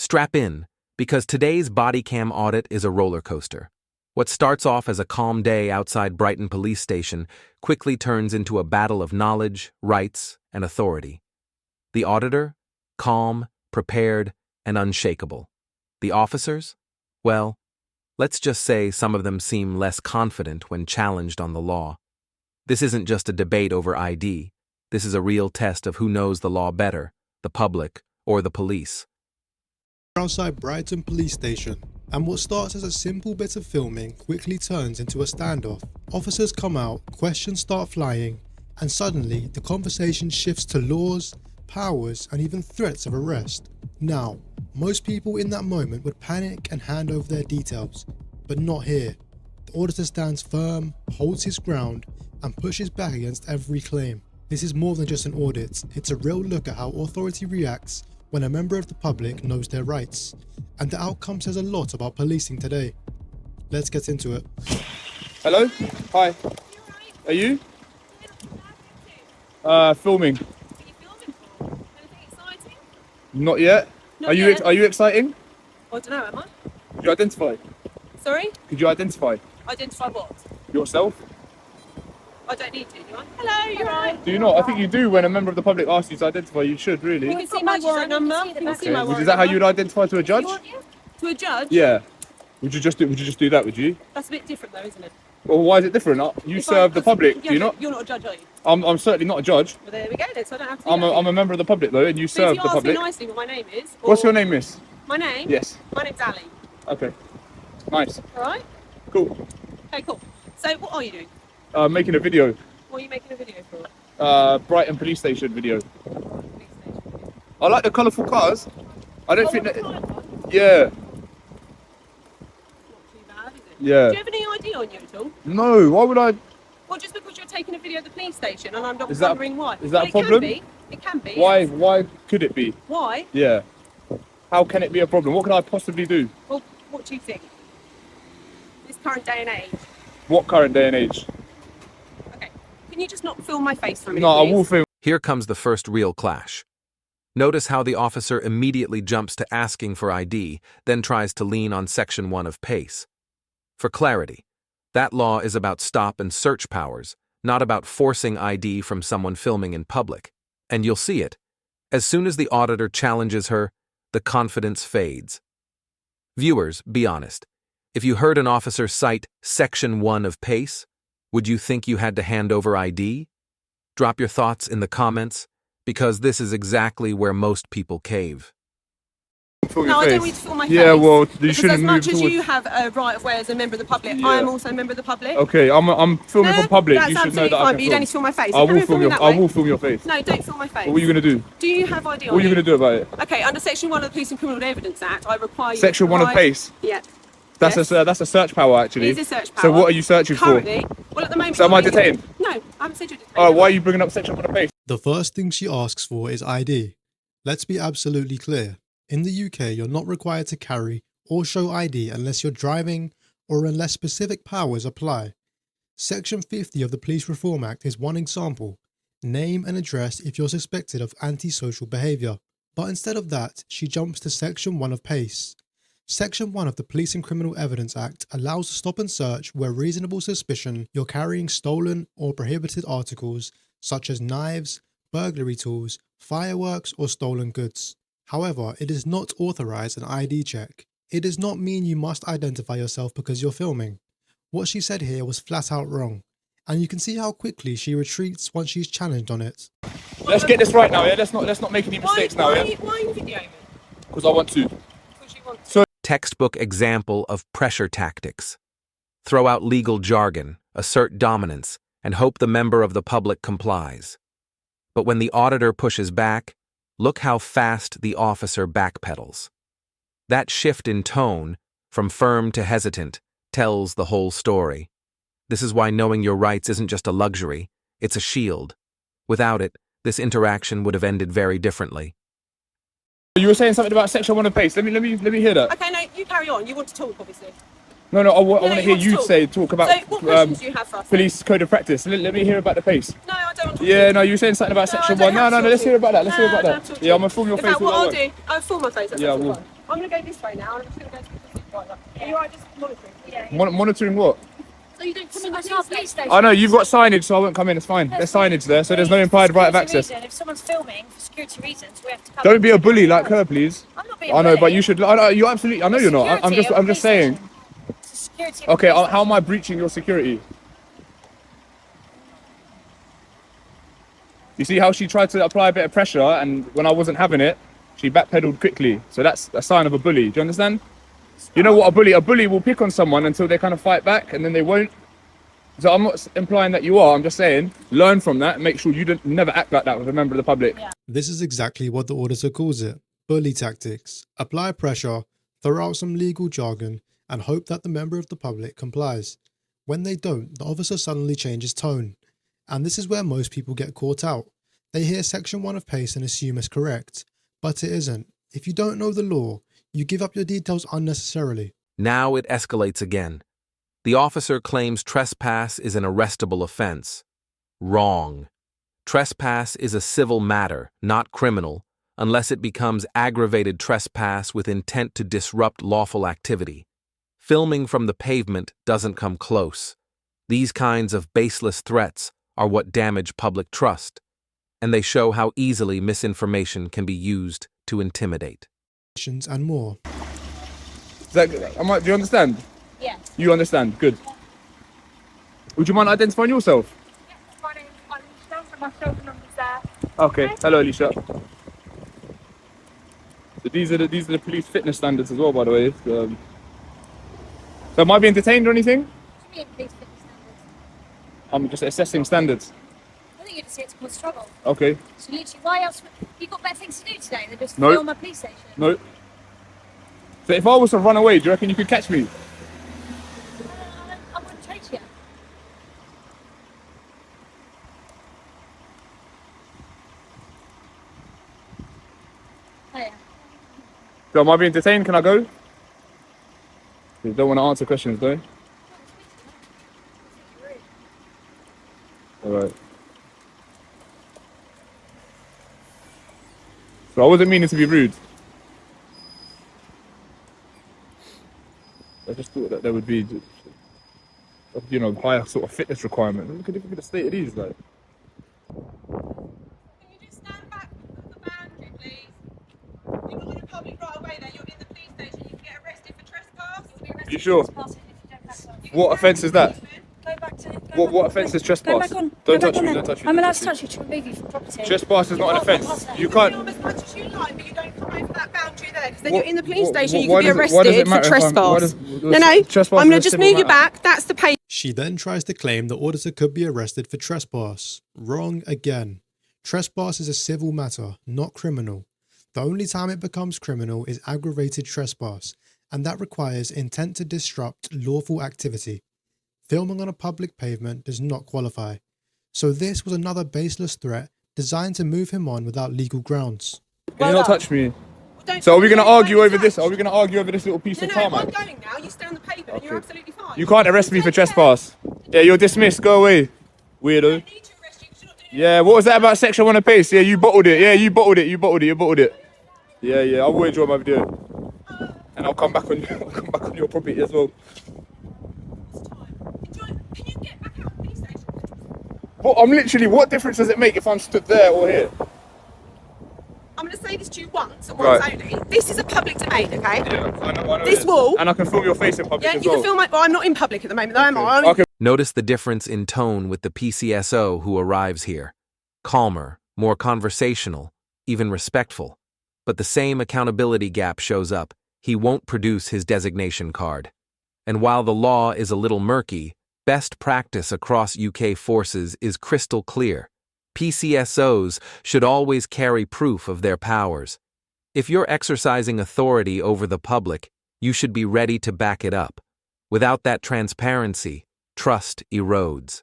Strap in, because today's body cam audit is a roller coaster. What starts off as a calm day outside Brighton Police Station quickly turns into a battle of knowledge, rights, and authority. The auditor? Calm, prepared, and unshakable. The officers? Well, let's just say some of them seem less confident when challenged on the law. This isn't just a debate over ID. This is a real test of who knows the law better, the public or the police. Outside Brighton Police Station, and what starts as a simple bit of filming quickly turns into a standoff. Officers come out, questions start flying, and suddenly the conversation shifts to laws, powers, and even threats of arrest. Now, most people in that moment would panic and hand over their details, but not here. The auditor stands firm, holds his ground, and pushes back against every claim. This is more than just an audit, it's a real look at how authority reacts when a member of the public knows their rights. And the outcome says a lot about policing today. Let's get into it. Hello? Hi. Are you? Filming. What are you filming for? Anything exciting? Not yet. Not yet. Are you exciting? I don't know, am I? Could you identify? Sorry? Could you identify Identify what? yourself? I don't need to, do I? Hello, you're right. Do you not? I think you do when a member of the public asks you to identify. You should, really. You can see my warrant number. You can see my warrant Is that how number. you would identify to a judge? To a judge? Yeah. Would you just do that, would you? That's a bit different though, isn't it? Well, why is it different? You serve the public, do you not? You're not a judge, are you? I'm certainly not a judge. Well, there we go then, so I don't have to I'm a member of the public, though, and you So serve if you the ask me public. nicely what my name is... What's your name, miss? My name? Yes. My name's Ali. Okay. Nice. Alright? Cool. Okay, cool. So what are you doing? Making a video. What are you making a video for? Brighton Police Station video. Police station. I like the colourful cars. I don't think that... Not Yeah. too bad, is it? Yeah. Do you have any ID on you at all? No, why would I... Well, just because you're taking a video of the police station and I'm not Is that- wondering why. is that Well, a problem? It can be. Why could it be? Why? Yeah. How can it be a problem? What can I possibly do? Well, what do you think? This current day and age. What current day and age? Okay. Can you just not film my face for a minute, No, I please? will film. Here comes the first real clash. Notice how the officer immediately jumps to asking for ID, then tries to lean on Section 1 of PACE. For clarity, that law is about stop and search powers, not about forcing ID from someone filming in public. And you'll see it. As soon as the auditor challenges her, the confidence fades. Viewers, be honest. If you heard an officer cite Section 1 of PACE, would you think you had to hand over ID? Drop your thoughts in the comments, because this is exactly where most people cave. Film No, your I don't face. need to film my face. Yeah, well, you because shouldn't as much move as towards... you have a right of way as a member of the public, Yeah. I am also a member of the public. Okay, I'm filming No, for public. That's You should know absolutely that I fine, can but you film. don't need to film my face. I will Carry on film filming your. that I way. will film your face. No, don't film my face. What are you gonna do? Do you have ID on What are you you? gonna do about it? Okay, under Section 1 of the Police and Criminal Evidence Act, I require you Section 1 of PACE. Yeah. That's Yes. that's a search power, actually. It is a search power. So what are you searching Currently, well, at the moment... So am I you're- detained? No, I haven't said you're detained. for? Oh, why are you bringing up Section 1 of PACE? The first thing she asks for is ID. Let's be absolutely clear. In the UK, you're not required to carry or show ID unless you're driving or unless specific powers apply. Section 50 of the Police Reform Act is one example. Name and address if you're suspected of antisocial behaviour. But instead of that, she jumps to Section 1 of PACE. Section 1 of the Police and Criminal Evidence Act allows a stop and search where reasonable suspicion you're carrying stolen or prohibited articles such as knives, burglary tools, fireworks or stolen goods. However, it does not authorise an ID check. It does not mean you must identify yourself because you're filming. What she said here was flat out wrong, and you can see how quickly she retreats once she's challenged on it. Let's get this right now, yeah? Let's not make any mistakes now, why yeah? are you videoing me? Because I want to. Because you want to. Textbook example of pressure tactics. Throw out legal jargon, assert dominance, and hope the member of the public complies. But when the auditor pushes back, look how fast the officer backpedals. That shift in tone, from firm to hesitant, tells the whole story. This is why knowing your rights isn't just a luxury, it's a shield. Without it, this interaction would have ended very differently. You were saying something about Section 1 of PACE. Let me hear that. Okay, no, you carry on. You want to talk, obviously. No, I want No, to you hear want to you talk. talk about So, what questions do you have for us? police code of practice. Let me hear about the PACE. No, I don't want to talk. Yeah, no, you were saying something about No, I Section don't 1. have No, to let's talk hear about that. Let's to hear you. about No, I that. don't have to talk to Yeah, you. I'm gonna film your face. In fact, all what I I'll want. do, I'll film my face. That's Yeah, absolutely well. fine. I'm going to go this way now, and I'm just going to go to the supervisor. Are you alright just monitoring? Yeah. Monitoring what? So you don't come in the police station? I know, you've got signage, so I won't come in, it's fine. There's signage there, so there's no implied right of access. If someone's filming for security reasons, we have to come. Don't be a bully like her, please. I'm not being I know, bully. but you should. I know, you absolutely. I know you're not. I'm just saying. It's a security. Okay, how am I breaching your security? You see how she tried to apply a bit of pressure, and when I wasn't having it, she backpedaled quickly. So that's a sign of a bully. Do you understand? You know what a bully will pick on someone until they kind of fight back, and then they won't. So I'm not implying that you are. I'm just saying, learn from that and make sure you never act like that with a member of the public. Yeah. This is exactly what the auditor calls it. Bully tactics. Apply pressure, throw out some legal jargon, and hope that the member of the public complies. When they don't, the officer suddenly changes tone. And this is where most people get caught out. They hear section 1 of PACE and assume it's correct. But it isn't. If you don't know the law, you give up your details unnecessarily. Now it escalates again. The officer claims trespass is an arrestable offense. Wrong. Trespass is a civil matter, not criminal, unless it becomes aggravated trespass with intent to disrupt lawful activity. Filming from the pavement doesn't come close. These kinds of baseless threats are what damage public trust, and they show how easily misinformation can be used to intimidate. And more. Do you understand? Yeah. You understand? Good. Would you mind identifying yourself? Yeah, my name's Alicia, and my shoulder number's there. Okay. Hello, Alicia. So these are the police fitness standards as well, by the way. So am I being detained or anything? What do you mean, police fitness standards? I'm just assessing standards. I think you're just here to cause trouble. Okay. So literally, why else? You got better things to do today than just No. film a police station? No. So if I was to run away, do you reckon you could catch me? I wouldn't chase you. Oh yeah. So am I being detained? Can I go? You don't want to answer questions, though. All right. So I wasn't meaning to be rude. I just thought that there would be, you know, higher sort of fitness requirement. Look at the state of these, like. Can you just stand back of the boundary, please? You're not in a public right away there, you're in the police station. You can get arrested for trespass. You sure? What offence is that? Go back to. What offence is trespass? Go back on. Don't Go touch back me, on don't then. touch me. I'm don't allowed touch to me. touch you to remove you from property. Trespass is not an offence. You can't. Film as much as you like, but you don't come over that boundary there, because then What- you're in the police what- station. You why can be does it- why does it arrested for matter if I'm- why trespass. does- No, trespass I'm is going a to just civil move you matter. back. That's the pay. She then tries to claim the auditor could be arrested for trespass. Wrong again. Trespass is a civil matter, not criminal. The only time it becomes criminal is aggravated trespass, and that requires intent to disrupt lawful activity. Filming on a public pavement does not qualify. So this was another baseless threat designed to move him on without legal grounds. Can you not touch me? Don't So are we going to don't argue over this? touch. Are we going to argue over this little piece No, of I'm tarmac? going now. You stay on the pavement and you're Okay. absolutely fine. You can't arrest me for Take care. trespass. Yeah, you're dismissed. Go away, weirdo. I don't need to arrest you 'cause you're not doing Yeah, what was that about section 1 of PACE? Yeah, you bottled it. Yeah, you bottled it. You bottled it. You bottled it. Yeah, I'll withdraw my video, and I'll come back on. I'll come back on your property as well. Can you get back out of the police station? Well, I'm literally. What difference does it make if I'm stood there or here? I'm going to say this to you once and once only. This is a public domain, okay? Yeah, I know This it is. wall- And I can film your face in public Yeah, as you well. can film my. Well, I'm not in public at the moment, though, am I? Okay. Notice the difference in tone with the PCSO who arrives here. Calmer, more conversational, even respectful. But the same accountability gap shows up. He won't produce his designation card. And while the law is a little murky, best practice across UK forces is crystal clear. PCSOs should always carry proof of their powers. If you're exercising authority over the public, you should be ready to back it up. Without that transparency, trust erodes.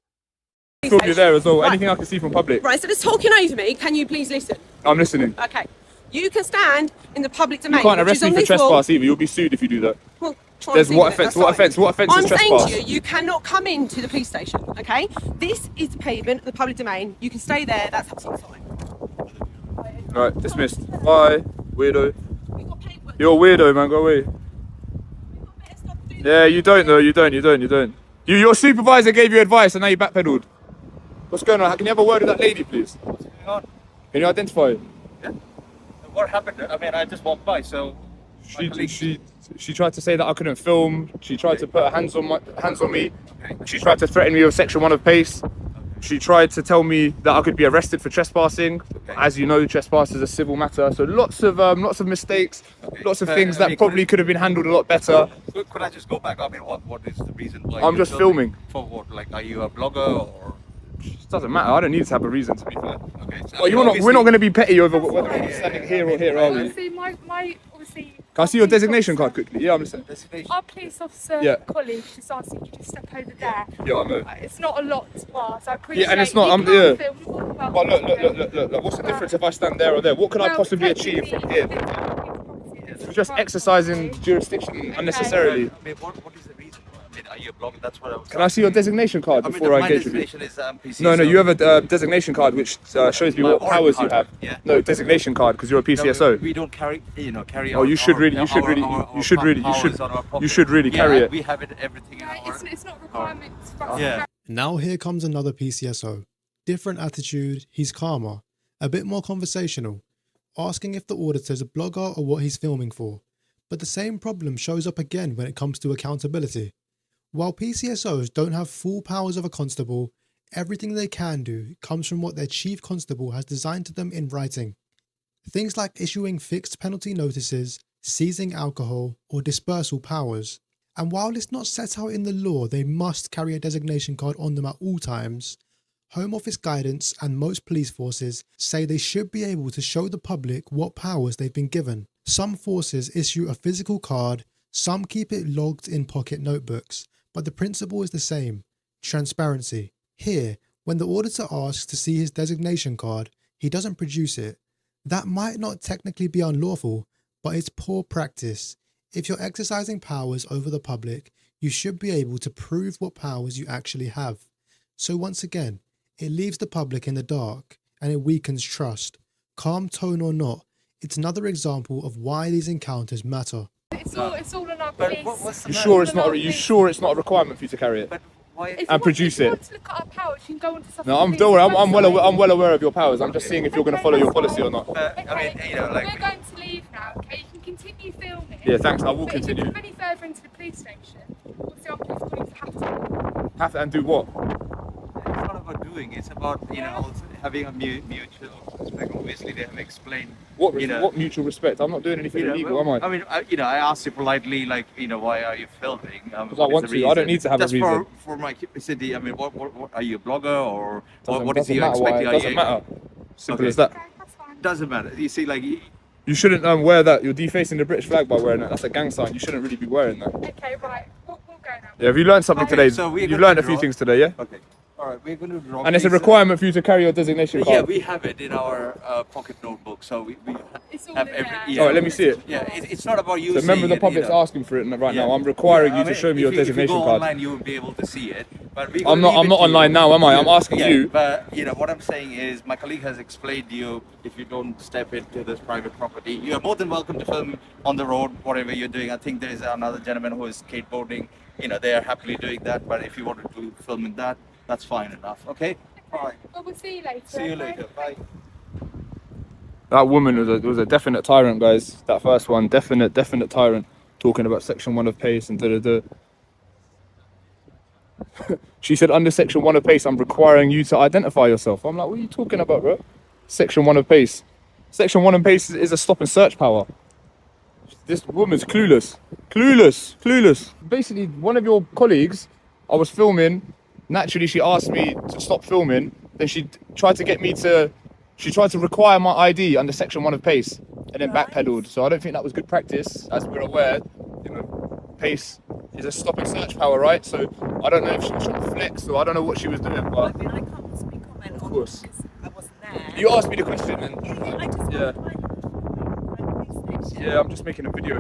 Film you there as well. Right. Anything I can see from public. Right, so there's talking over me. Can you please listen? I'm listening. Okay. You can stand in the public domain. You can't which arrest is me on for this wall. trespass either. You'll be sued if you do that. Well, try There's and what see that, offence? that's What fine. offence? What offence I'm is saying trespass? to you, you cannot come into the police station, okay? This is the pavement, the public domain. You can stay there, that's absolutely fine. Right, dismissed. Bye, weirdo. We've got paperwork. You're a weirdo, man. Go away. Yeah, you don't though. You don't. Your supervisor gave you advice and now you backpedaled. What's going on? Can you have a word with that lady, please? What's going on? Can you identify? Yeah. What happened? I mean, I just walked by, so. She tried to say that I couldn't film. She tried to put her hands on me. Okay. She tried to threaten me with section 1 of PACE. She tried to tell me that I could be arrested for trespassing. Okay. As you know, trespass is a civil matter. So lots of mistakes, Okay. lots of But, things I that mean, probably could have been handled a lot better. Could I just go back? I mean, what is the reason why? I'm you're just filming. For what? Like, are you a blogger or? It doesn't matter. I don't need to have a reason, to be fair. Okay. So, Well, we're not going to be petty over whether we're standing here or here, are we? Obviously, my obviously. Can I see your designation card quickly? Yeah, I'm listening. Our police officer Yeah. colleague just asked you to step over there. Yeah, I know. It's not a lot to ask. I appreciate. Yeah, and it's not. You I'm can't yeah. film, what about But film? look. What's the difference if I stand there or there? What can I Well, possibly achieve from here? It's It's just exercising jurisdiction unnecessarily. I mean, what is the reason? I mean, are you a blogger? That's what I was. Can I see your designation card I mean, before I my engage with you? designation is PC. No, so- you have a designation card which shows me My what powers you card, have. yeah. No, designation card because you're a No, PCSO. we don't carry. Oh, you should really carry it. We have it. Everything in No, our. it's not requirements for us Yeah. to carry. Now here comes another PCSO. Different attitude, he's calmer, a bit more conversational, asking if the auditor's a blogger or what he's filming for. But the same problem shows up again when it comes to accountability. While PCSOs don't have full powers of a constable, everything they can do comes from what their chief constable has designed to them in writing. Things like issuing fixed penalty notices, seizing alcohol, or dispersal powers. And while it's not set out in the law they must carry a designation card on them at all times, Home Office guidance and most police forces say they should be able to show the public what powers they've been given. Some forces issue a physical card, some keep it logged in pocket notebooks, but the principle is the same: transparency. Here, when the auditor asks to see his designation card, he doesn't produce it. That might not technically be unlawful, but it's poor practice. If you're exercising powers over the public, you should be able to prove what powers you actually have. So once again, it leaves the public in the dark and it weakens trust. Calm tone or not, it's another example of why these encounters matter. It's all on our But police. what's the You matter? sure it's not? You sure it's not a requirement for you to carry it? But why? If you and want- produce if you it. want to look at our powers, you can go onto No, don't worry. I'm well aware of your powers. I'm just seeing if you're going to follow your policy or not. But I mean, you know, we're like. going to leave now, okay? You can continue filming. Yeah, thanks. I will But if you continue. come any further into the police station, obviously our police colleagues have to. Have to and do what? It's not about doing. It's about also having a mutual respect. Obviously, they have explained. What You know- what mutual respect? I'm not doing anything illegal, am I? I mean, I asked you politely, like, why are you filming? Because I want to. I don't need to have a Just reason. for my curiosity. I mean, what are you a blogger or what is Doesn't your matter why. expecting? It doesn't matter. Simple Okay. as that. Okay, that's fine. Doesn't matter. You see, like, You shouldn't wear that. You're defacing the British flag by wearing that. That's a gang sign. You shouldn't really be wearing that. Okay, right. We'll go now. Yeah, have you learned something Okay, today? so we're You've gonna learned a few draw- things today, yeah? okay. All right, we're going to draw. And it's a cases. requirement for you to carry your designation Yeah, card. we have it in our pocket notebook, so we It's all have in every. there. Yeah. All right, let me see it. Yeah, it's not about you. The member of the seeing it, public's you know. asking for it right Yeah. now. I'm requiring Yeah, you I to mean, show me your if designation you go card. online, you will be able to see it. But I'm not online now, am I? I'm asking yeah, you. But what I'm saying is, my colleague has explained to you, if you don't step into this private property, you are more than welcome to film on the road, whatever you're doing. I think there is another gentleman who is skateboarding. They are happily doing that. But if you wanted to film in that, that's fine enough. Okay. All right. Well, we'll see you later. See you okay? later. Bye. That woman was a definite tyrant, guys. That first one, definite tyrant. Talking about section 1 of PACE and da. She said, under section 1 of PACE, I'm requiring you to identify yourself. I'm like, what are you talking about, bro? Section 1 of PACE. Section 1 of PACE is a stop and search power. This woman's clueless. Basically, one of your colleagues, I was filming. Naturally, she asked me to stop filming. Then she tried to require my ID under section 1 of PACE and then backpedaled. So I don't think that was good practice. As we're aware, PACE is a stop and search power, right? So I don't know if she was trying to flex or I don't know what she was doing, I but mean, I can't possibly comment on course. it because I wasn't there. you asked me the question and Yeah, I just yeah. went to my police station. Yeah, I'm just making a video.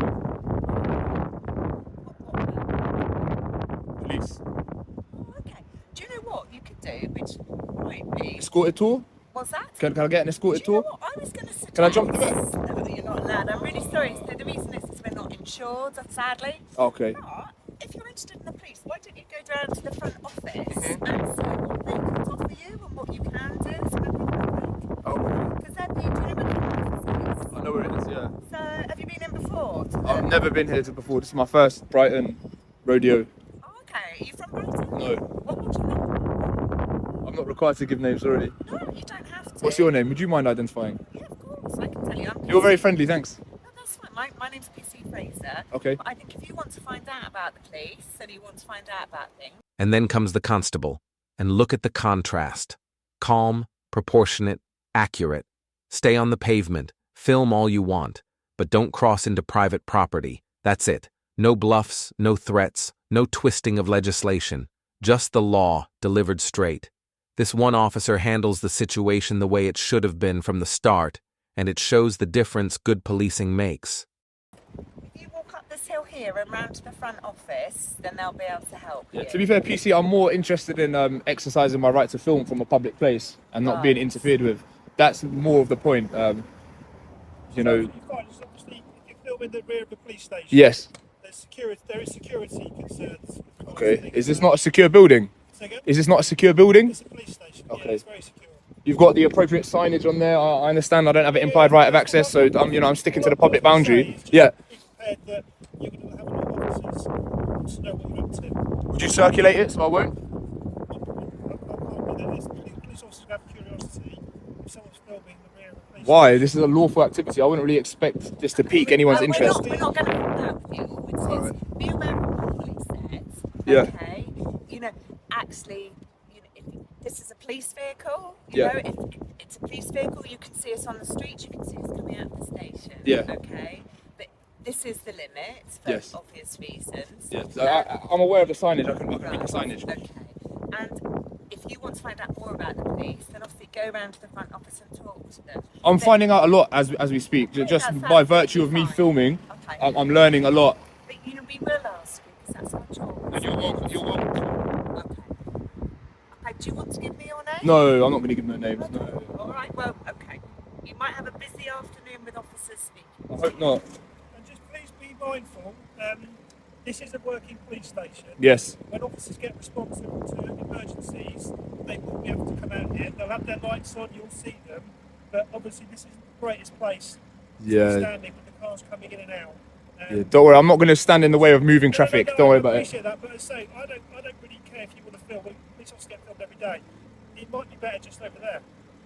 Police. Oh, okay. Do you know what you could do, which might be... Escorted tour? What's that? Can I get an escorted Do you know tour? what? I was going to suggest... Can I jump the bed? No, you're not allowed. I'm really sorry. So the reason is insured, sadly. Okay. But if you're interested in the police, why don't you go down to the front office and see what they can offer you and what you can do? So because they're the offices. I know where it is, yeah. So have you been in before? I've never been here before. This is my first Brighton rodeo. Oh, okay. Are you from Brighton? No. What would you know? I'm not required to give names already. No, you don't have to. What's your name? Would you mind identifying? Yeah, of course. I can tell you. You're very friendly, thanks. No, that's fine. My name's PC Fraser. Okay. But I think if you want to find out about the police and you want to find out about things, And then comes the constable. And look at the contrast. Calm, proportionate, accurate. Stay on the pavement. Film all you want. But don't cross into private property. That's it. No bluffs, no threats, no twisting of legislation. Just the law, delivered straight. This one officer handles the situation the way it should have been from the start, and it shows the difference good policing makes. if you walk up this hill here and round to the front office, then they'll be able to help you. To be fair, PC, I'm more interested in exercising my right to film from a public place and not being interfered with. That's more of the point. You know. Obviously, if you film in the rear of the police station, Yes. there is security concerns. Okay. Is this not a secure building? Say again? Is this not a secure building? It's a police station. Okay. Yeah, it's very secure. You've got the appropriate signage on there. I understand. I don't have an implied right of access, so I'm sticking to the public boundary. Yeah. Be prepared that you're going to have a lot of officers to know what you're up to. Would you circulate it so I won't? Police officers have curiosity if someone's filming the rear of the police Why? station. This is a lawful activity. I wouldn't really expect this to pique anyone's No, interest. We're not going to put that with you. All it says, be aware of what the police says. Yeah. Okay. You know, actually, if this is a police vehicle. Yeah. If it's a police vehicle, you can see us on the street. You can see us coming out of the station. Yeah. Okay. But this is the limit for Yes. obvious reasons. Yes. I'm aware of the signage. I can read the signage. Okay. And if you want to find out more about the police, then obviously go round to the front office and talk to them. I'm But- finding out a lot as we speak. Just that's by virtue of me absolutely filming, Okay. I'm learning a lot. But we will ask you because that's our job. And you're welcome. You're welcome. Okay. Okay. Do you want to give me your name? No, I'm not going to give no names. No. All right. Well, okay. You might have a busy afternoon with officers speaking. I hope not. And just please be mindful. This is a working police station. Yes. When officers get responsible to emergencies, they will be able to come out here. They'll have their lights on, you'll see them. But obviously, this is the greatest place to be Yeah. standing with the cars coming in and out. Yeah. Don't worry. I'm not going to stand in the way of moving traffic. No, Don't worry I about it. appreciate that, but as I say, I don't really care if you want to film. Police officers get filmed every day. It might be better just over there.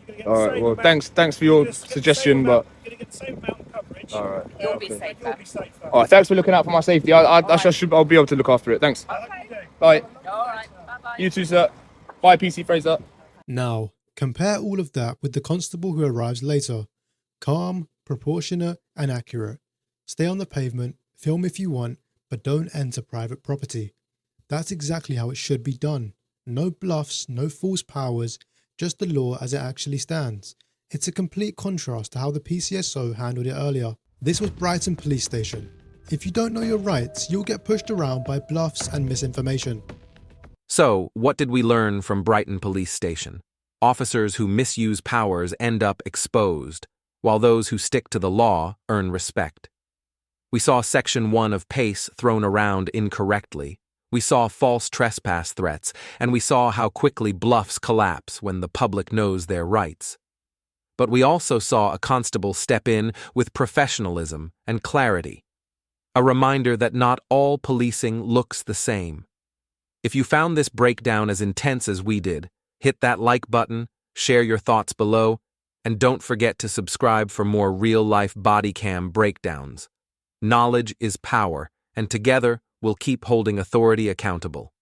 You're gonna get All the right. same Well, amount- thanks for you're your gonna get the same suggestion, amount- but you're going to get the same amount of coverage. all right. You'll be but safer. You'll be safer. All right. Thanks for looking out for my safety. I'll be able to look after it. Thanks. I hope you do. Bye. All right. Bye bye. You too, sir. Bye, PC Fraser. Now, compare all of that with the constable who arrives later. Calm, proportionate, and accurate. Stay on the pavement, film if you want, but don't enter private property. That's exactly how it should be done. No bluffs, no false powers, just the law as it actually stands. It's a complete contrast to how the PCSO handled it earlier. This was Brighton Police Station. If you don't know your rights, you'll get pushed around by bluffs and misinformation. So, what did we learn from Brighton Police Station? Officers who misuse powers end up exposed, while those who stick to the law earn respect. We saw Section 1 of PACE thrown around incorrectly. We saw false trespass threats, and we saw how quickly bluffs collapse when the public knows their rights. But we also saw a constable step in with professionalism and clarity. A reminder that not all policing looks the same. If you found this breakdown as intense as we did, hit that like button, share your thoughts below, and don't forget to subscribe for more real-life body cam breakdowns. Knowledge is power, and together we'll keep holding authority accountable.